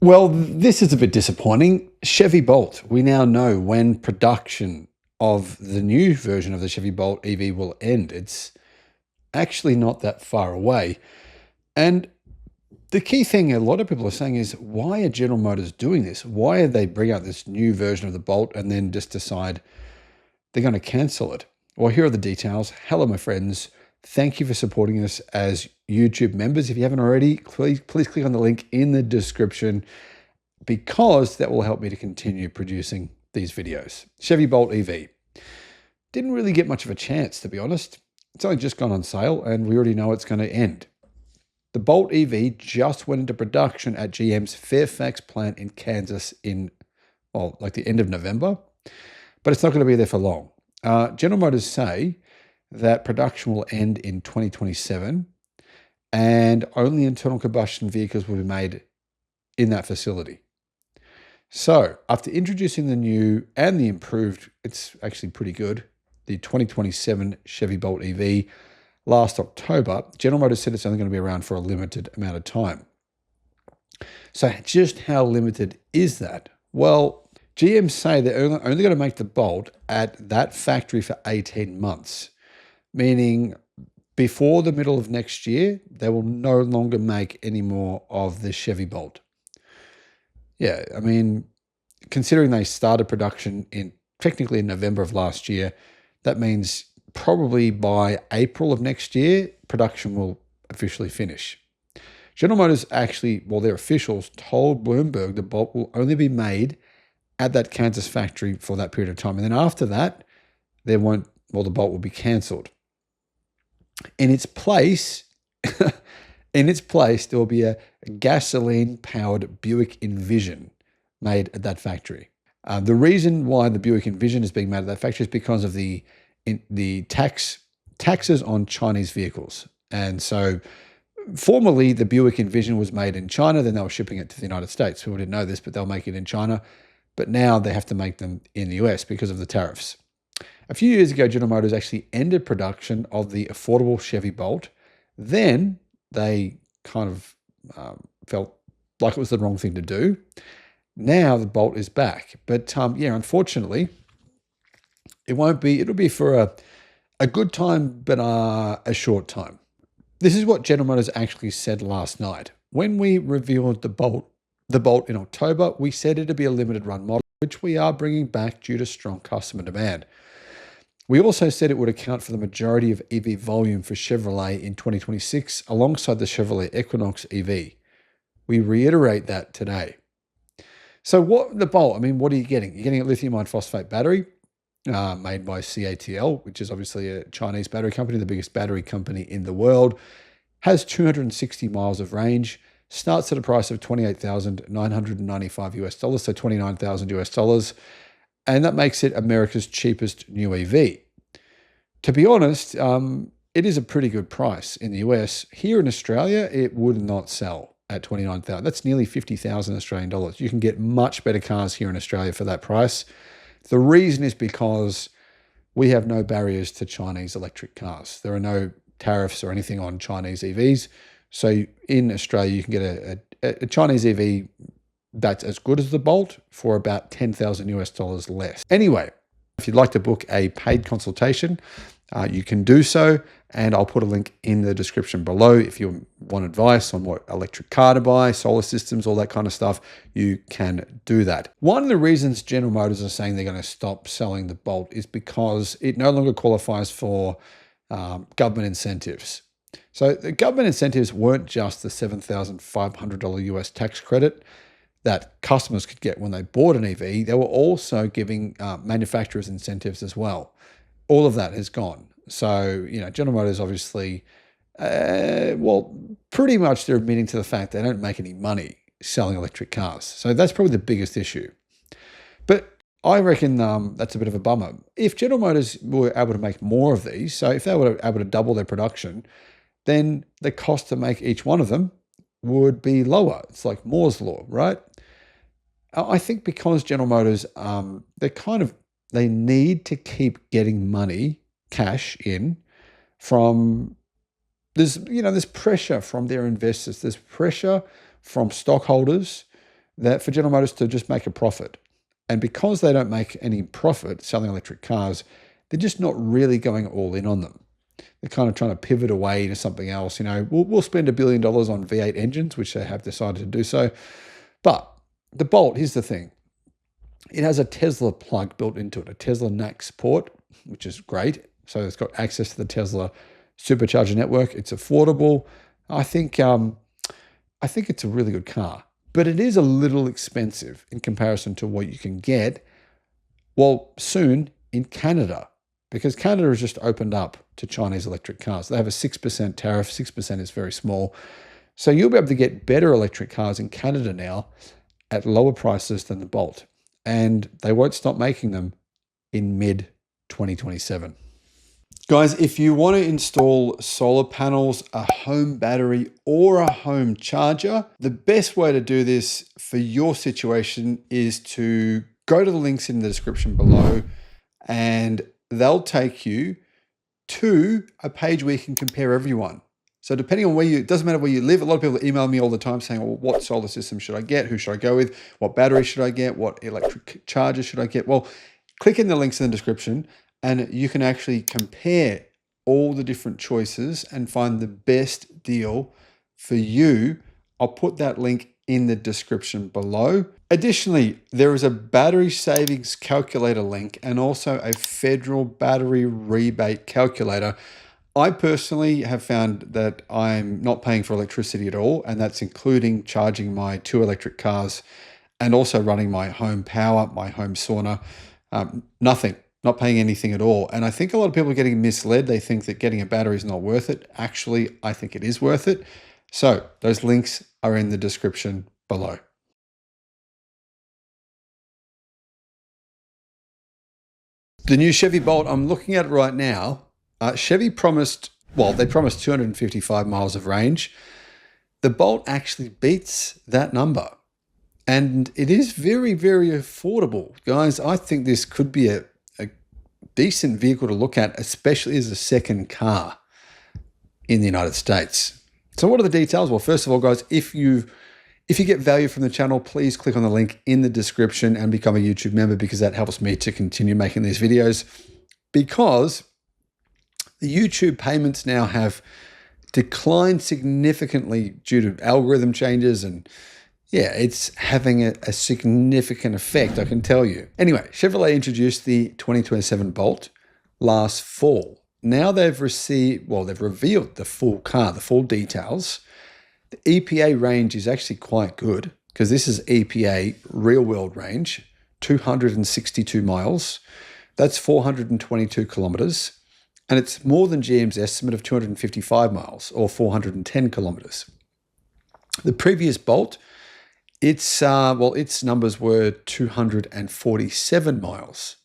Well, this is a bit disappointing. Chevy Bolt, we now know when production of the new version of the Chevy Bolt EV will end. It's actually not that far away. And the key thing a lot of people are saying is, why are General Motors doing this? Why are they bring out this new version of the Bolt and then just decide they're going to cancel it? Well, here are the details. Hello, my friends. Thank you for supporting us as YouTube members. If you haven't already, please click on the link in the description because that will help me to continue producing these videos. Chevy Bolt EV. Didn't really get much of a chance, to be honest. It's only just gone on sale and we already know it's going to end. The Bolt EV just went into production at GM's Fairfax plant in Kansas in, well, like the end of November, but it's not going to be there for long. General Motors say that production will end in 2027 and only internal combustion vehicles will be made in that facility. So after introducing the new and the improved, it's actually pretty good, the 2027 Chevy Bolt EV last October, General Motors said it's only going to be around for a limited amount of time. So just how limited is that? Well, GM say they're only going to make the Bolt at that factory for 18 months, meaning before the middle of next year, they will no longer make any more of the Chevy Bolt. Yeah, I mean, considering they started production technically in November of last year, that means probably by April of next year, production will officially finish. General Motors actually, well, their officials told Bloomberg the Bolt will only be made at that Kansas factory for that period of time. And then after that, the Bolt will be cancelled. In its place, there will be a gasoline-powered Buick Envision made at that factory. The reason why the Buick Envision is being made at that factory is because of the taxes on Chinese vehicles. And so formerly, the Buick Envision was made in China, then they were shipping it to the United States. People didn't know this, but they'll make it in China. But now they have to make them in the US because of the tariffs. A few years ago, General Motors actually ended production of the affordable Chevy Bolt. Then they kind of felt like it was the wrong thing to do. Now the Bolt is back. But yeah, unfortunately, it'll be for a good time, but a short time. This is what General Motors actually said last night. When we revealed the Bolt in October, we said it'd be a limited run model, which we are bringing back due to strong customer demand. We also said it would account for the majority of EV volume for Chevrolet in 2026, alongside the Chevrolet Equinox EV. We reiterate that today. So the Bolt, I mean, what are you getting? You're getting a lithium iron phosphate battery made by CATL, which is obviously a Chinese battery company, the biggest battery company in the world, has 260 miles of range, starts at a price of $28,995 US, so $29,000 US, and that makes it America's cheapest new EV. To be honest, it is a pretty good price in the US. Here in Australia, it would not sell at $29,000. That's nearly 50,000 Australian dollars. You can get much better cars here in Australia for that price. The reason is because we have no barriers to Chinese electric cars. There are no tariffs or anything on Chinese EVs. So in Australia, you can get a Chinese EV that's as good as the Bolt for about $10,000 US less. Anyway, if you'd like to book a paid consultation, you can do so, and I'll put a link in the description below. If you want advice on what electric car to buy, solar systems, all that kind of stuff, you can do that. One of the reasons General Motors are saying they're going to stop selling the Bolt is because it no longer qualifies for government incentives. So the government incentives weren't just the $7,500 US tax credit that customers could get when they bought an EV. They were also giving manufacturers incentives as well. All of that has gone. So, General Motors obviously, pretty much they're admitting to the fact they don't make any money selling electric cars. So that's probably the biggest issue. But I reckon that's a bit of a bummer. If General Motors were able to make more of these, so if they were able to double their production, then the cost to make each one of them would be lower. It's like Moore's Law, right? I think because General Motors, they need to keep getting cash in from there's pressure from their investors. There's pressure from stockholders that for General Motors to just make a profit. And because they don't make any profit selling electric cars, they're just not really going all in on them. They're kind of trying to pivot away to something else. You know, we'll spend $1 billion on V8 engines, which they have decided to do so. But the Bolt, here's the thing. It has a Tesla plug built into it, a Tesla NACS port, which is great. So it's got access to the Tesla supercharger network. It's affordable. I think it's a really good car, but it is a little expensive in comparison to what you can get, well, soon in Canada, because Canada has just opened up to Chinese electric cars. They have a 6% tariff. 6% is very small. So you'll be able to get better electric cars in Canada now at lower prices than the Bolt. And they won't stop making them in mid-2027. Guys, if you want to install solar panels, a home battery, or a home charger, the best way to do this for your situation is to go to the links in the description below, and they'll take you to a page where you can compare everyone. So depending on where it doesn't matter where you live. A lot of people email me all the time saying, well, what solar system should I get? Who should I go with? What battery should I get? What electric charger should I get? Well, click in the links in the description and you can actually compare all the different choices and find the best deal for you. I'll put that link in the description below. Additionally, there is a battery savings calculator link and also a federal battery rebate calculator. I personally have found that I'm not paying for electricity at all, and that's including charging my 2 electric cars and also running my home power, my home sauna. Nothing, not paying anything at all. And I think a lot of people are getting misled. They think that getting a battery is not worth it. Actually, I think it is worth it. So those links are in the description below. The new Chevy Bolt, I'm looking at it right now. Chevy promised 255 miles of range. The Bolt actually beats that number. And it is very, very affordable. Guys, I think this could be a decent vehicle to look at, especially as a second car in the United States. So what are the details? Well, first of all, guys, if you get value from the channel, please click on the link in the description and become a YouTube member, because that helps me to continue making these videos. Because the YouTube payments now have declined significantly due to algorithm changes, and yeah, it's having a significant effect, I can tell you. Anyway, Chevrolet introduced the 2027 Bolt last fall. Now they've revealed the full car, the full details. The EPA range is actually quite good, because this is EPA real world range, 262 miles. That's 422 kilometers. And it's more than GM's estimate of 255 miles or 410 kilometers. The previous Bolt, its numbers were 247 miles.